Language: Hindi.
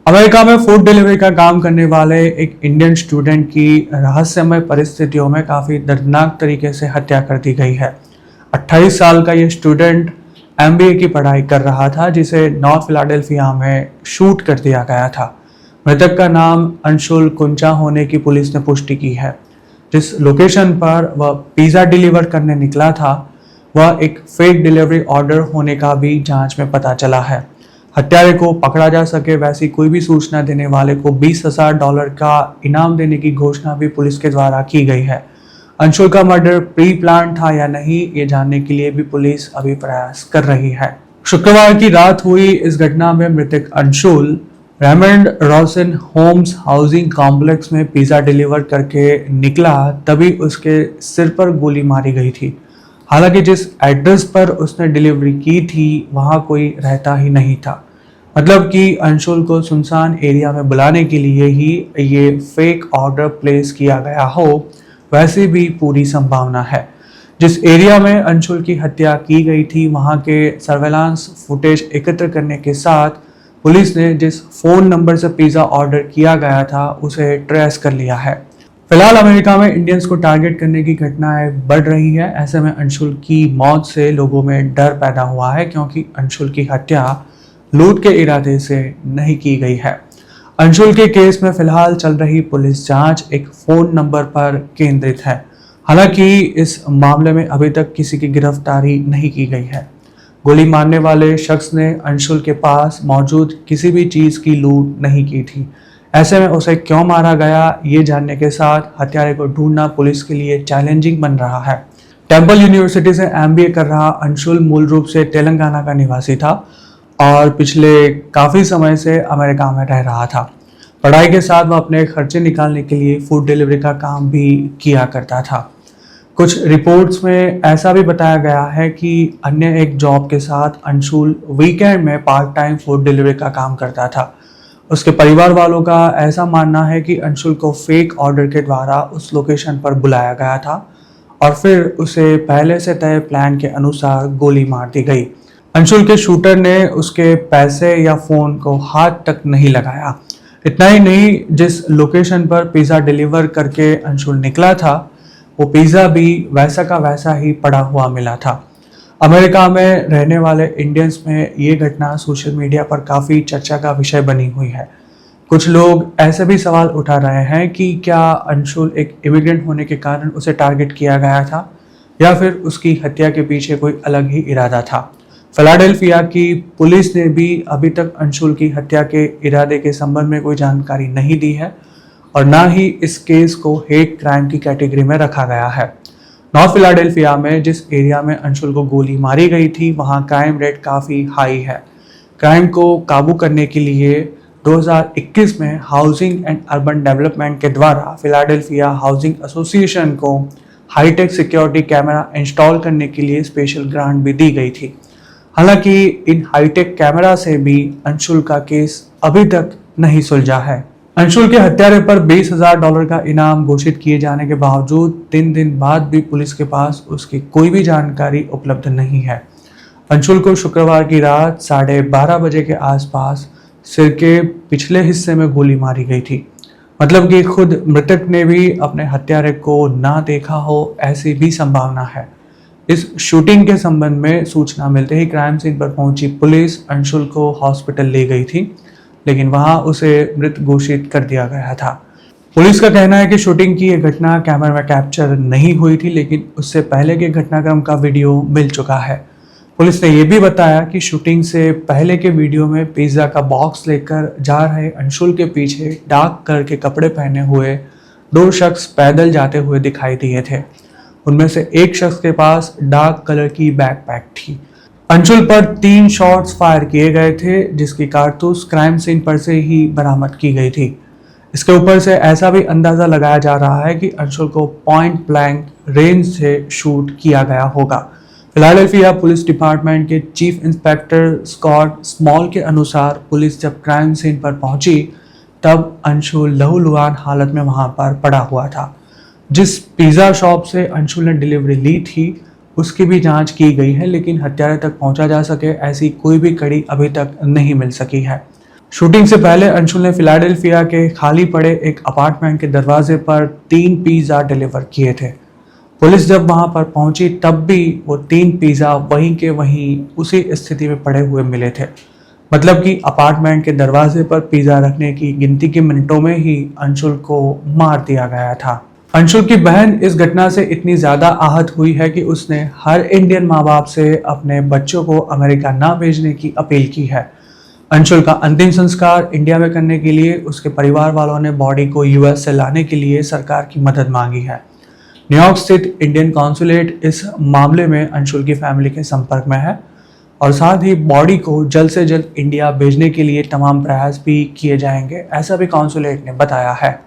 अमेरिका में फूड डिलीवरी का काम करने वाले एक इंडियन स्टूडेंट की रहस्यमय परिस्थितियों में काफ़ी दर्दनाक तरीके से हत्या कर दी गई है। 28 साल का ये स्टूडेंट एमबीए की पढ़ाई कर रहा था, जिसे नॉर्थ फिलाडेल्फिया में शूट कर दिया गया था। मृतक का नाम अंशुल कुंचा होने की पुलिस ने पुष्टि की है। जिस लोकेशन पर वह पिज़्ज़ा डिलीवर करने निकला था, वह एक फेक डिलीवरी ऑर्डर होने का भी जांच में पता चला है। हत्यारे को पकड़ा जा सके वैसी कोई भी सूचना देने वाले को $20,000 का इनाम देने की घोषणा भी पुलिस के द्वारा की गई है। अंशुल का मर्डर प्री प्लान था या नहीं, ये जानने के लिए भी पुलिस अभी प्रयास कर रही है। शुक्रवार की रात हुई इस घटना में मृतक Anshul Raymond Rawson Homes housing complex में पिज़्ज़ा डिलीवर करके निकला, तभी उसके सिर पर गोली मारी गई थी। हालांकि जिस एड्रेस पर उसने डिलीवरी की थी वहां कोई रहता ही नहीं था। मतलब कि अंशुल को सुनसान एरिया में बुलाने के लिए ही ये फेक ऑर्डर प्लेस किया गया हो, वैसे भी पूरी संभावना है। जिस एरिया में अंशुल की हत्या की गई थी वहां के सर्वेलांस फुटेज एकत्र करने के साथ पुलिस ने जिस फोन नंबर से पिज़्ज़ा ऑर्डर किया गया था उसे ट्रेस कर लिया है। फिलहाल अमेरिका में इंडियंस को टारगेट करने की घटनाएं बढ़ रही है। ऐसे में अंशुल की मौत से लोगों में डर पैदा हुआ है, क्योंकि अंशुल की हत्या लूट के इरादे से नहीं की गई है। अंशुल के केस में फिलहाल चल रही पुलिस जांच एक फोन नंबर पर केंद्रित है। हालांकि इस मामले में अभी तक किसी की गिरफ्तारी नहीं की गई है। गोली मारने वाले शख्स ने अंशुल के पास मौजूद किसी भी चीज की लूट नहीं की थी। ऐसे में उसे क्यों मारा गया, ये जानने के साथ हत्यारे को ढूंढना पुलिस के लिए चैलेंजिंग बन रहा है। टेम्पल यूनिवर्सिटी से एमबीए कर रहा अंशुल मूल रूप से तेलंगाना का निवासी था और पिछले काफ़ी समय से अमेरिका में रह रहा था। पढ़ाई के साथ वह अपने खर्चे निकालने के लिए फूड डिलीवरी का काम भी किया करता था। कुछ रिपोर्ट्स में ऐसा भी बताया गया है कि अन्य एक जॉब के साथ अंशुल वीकेंड में पार्ट टाइम फूड डिलीवरी का काम करता था। उसके परिवार वालों का ऐसा मानना है कि अंशुल को फेक ऑर्डर के द्वारा उस लोकेशन पर बुलाया गया था और फिर उसे पहले से तय प्लान के अनुसार गोली मार दी गई। अंशुल के शूटर ने उसके पैसे या फोन को हाथ तक नहीं लगाया। इतना ही नहीं, जिस लोकेशन पर पिज़्ज़ा डिलीवर करके अंशुल निकला था वो पिज़्ज़ा भी वैसा का वैसा ही पड़ा हुआ मिला था। अमेरिका में रहने वाले इंडियंस में ये घटना सोशल मीडिया पर काफ़ी चर्चा का विषय बनी हुई है। कुछ लोग ऐसे भी सवाल उठा रहे हैं कि क्या अंशुल एक इमिग्रेंट होने के कारण उसे टारगेट किया गया था या फिर उसकी हत्या के पीछे कोई अलग ही इरादा था। फिलाडेल्फिया की पुलिस ने भी अभी तक अंशुल की हत्या के इरादे के संबंध में कोई जानकारी नहीं दी है और ना ही इस केस को हेट क्राइम की कैटेगरी में रखा गया है। नॉर्थ फिलाडेल्फिया में जिस एरिया में अंशुल को गोली मारी गई थी वहां क्राइम रेट काफ़ी हाई है। क्राइम को काबू करने के लिए 2021 में हाउसिंग एंड अर्बन डेवलपमेंट के द्वारा फिलाडेल्फिया हाउसिंग एसोसिएशन को हाईटेक सिक्योरिटी कैमरा इंस्टॉल करने के लिए स्पेशल ग्रांट भी दी गई थी। हालांकि इन हाईटेक कैमरा से भी अंशुल का केस अभी तक नहीं सुलझा है। अंशुल के हत्यारे पर $20,000 का इनाम घोषित किए जाने के बावजूद 3 दिन बाद भी पुलिस के पास उसकी कोई भी जानकारी उपलब्ध नहीं है। अंशुल को शुक्रवार की रात 12:30 बजे के आसपास सिर के पिछले हिस्से में गोली मारी गई थी। मतलब कि खुद मृतक ने भी अपने हत्यारे को ना देखा हो, ऐसी भी संभावना है। इस शूटिंग के संबंध में सूचना मिलते ही क्राइम सीन पर पहुंची पुलिस अंशुल को हॉस्पिटल ले गई थी, लेकिन वहां उसे मृत घोषित कर दिया गया था। पुलिस का कहना है कि शूटिंग की यह घटना कैमरे में कैप्चर नहीं हुई थी, लेकिन उससे पहले के घटनाक्रम का वीडियो मिल चुका है। पुलिस ने यह भी बताया कि शूटिंग से पहले के वीडियो में पिज़्ज़ा का बॉक्स लेकर जा रहे अंशुल के पीछे डार्क कलर के कपड़े पहने हुए 2 शख्स पैदल जाते हुए दिखाई दिए थे। उनमें से एक शख्स के पास डार्क कलर की बैकपैक थी। अंशुल पर 3 शॉट्स फायर किए गए थे, जिसकी कारतूस क्राइम सीन पर से ही बरामद की गई थी। इसके ऊपर से ऐसा भी अंदाजा लगाया जा रहा है कि अंशुल को पॉइंट ब्लैंक रेंज से शूट किया गया होगा। फिलाडेल्फिया पुलिस डिपार्टमेंट के चीफ इंस्पेक्टर स्कॉट स्मॉल के अनुसार पुलिस जब क्राइम सीन पर पहुंची तब अंशुल लहूलुहान हालत में वहां पर पड़ा हुआ था। जिस पिज़्ज़ा शॉप से अंशुल ने डिलीवरी ली थी उसकी भी जांच की गई है, लेकिन हत्यारे तक पहुंचा जा सके ऐसी कोई भी कड़ी अभी तक नहीं मिल सकी है। शूटिंग से पहले अंशुल ने फिलाडेल्फिया के खाली पड़े एक अपार्टमेंट के दरवाजे पर 3 पिज़्ज़ा डिलीवर किए थे। पुलिस जब वहां पर पहुंची तब भी वो 3 पिज़्ज़ा वहीं के वहीं उसी स्थिति में पड़े हुए मिले थे। मतलब कि अपार्टमेंट के दरवाजे पर पिज़्ज़ा रखने की गिनती के मिनटों में ही अंशुल को मार दिया गया था। अंशुल की बहन इस घटना से इतनी ज़्यादा आहत हुई है कि उसने हर इंडियन माँ बाप से अपने बच्चों को अमेरिका ना भेजने की अपील की है। अंशुल का अंतिम संस्कार इंडिया में करने के लिए उसके परिवार वालों ने बॉडी को यूएस से लाने के लिए सरकार की मदद मांगी है। न्यूयॉर्क स्थित इंडियन कॉन्सुलेट इस मामले में अंशुल की फैमिली के संपर्क में है और साथ ही बॉडी को जल्द से जल्द इंडिया भेजने के लिए तमाम प्रयास भी किए जाएंगे, ऐसा भी कॉन्सुलेट ने बताया है।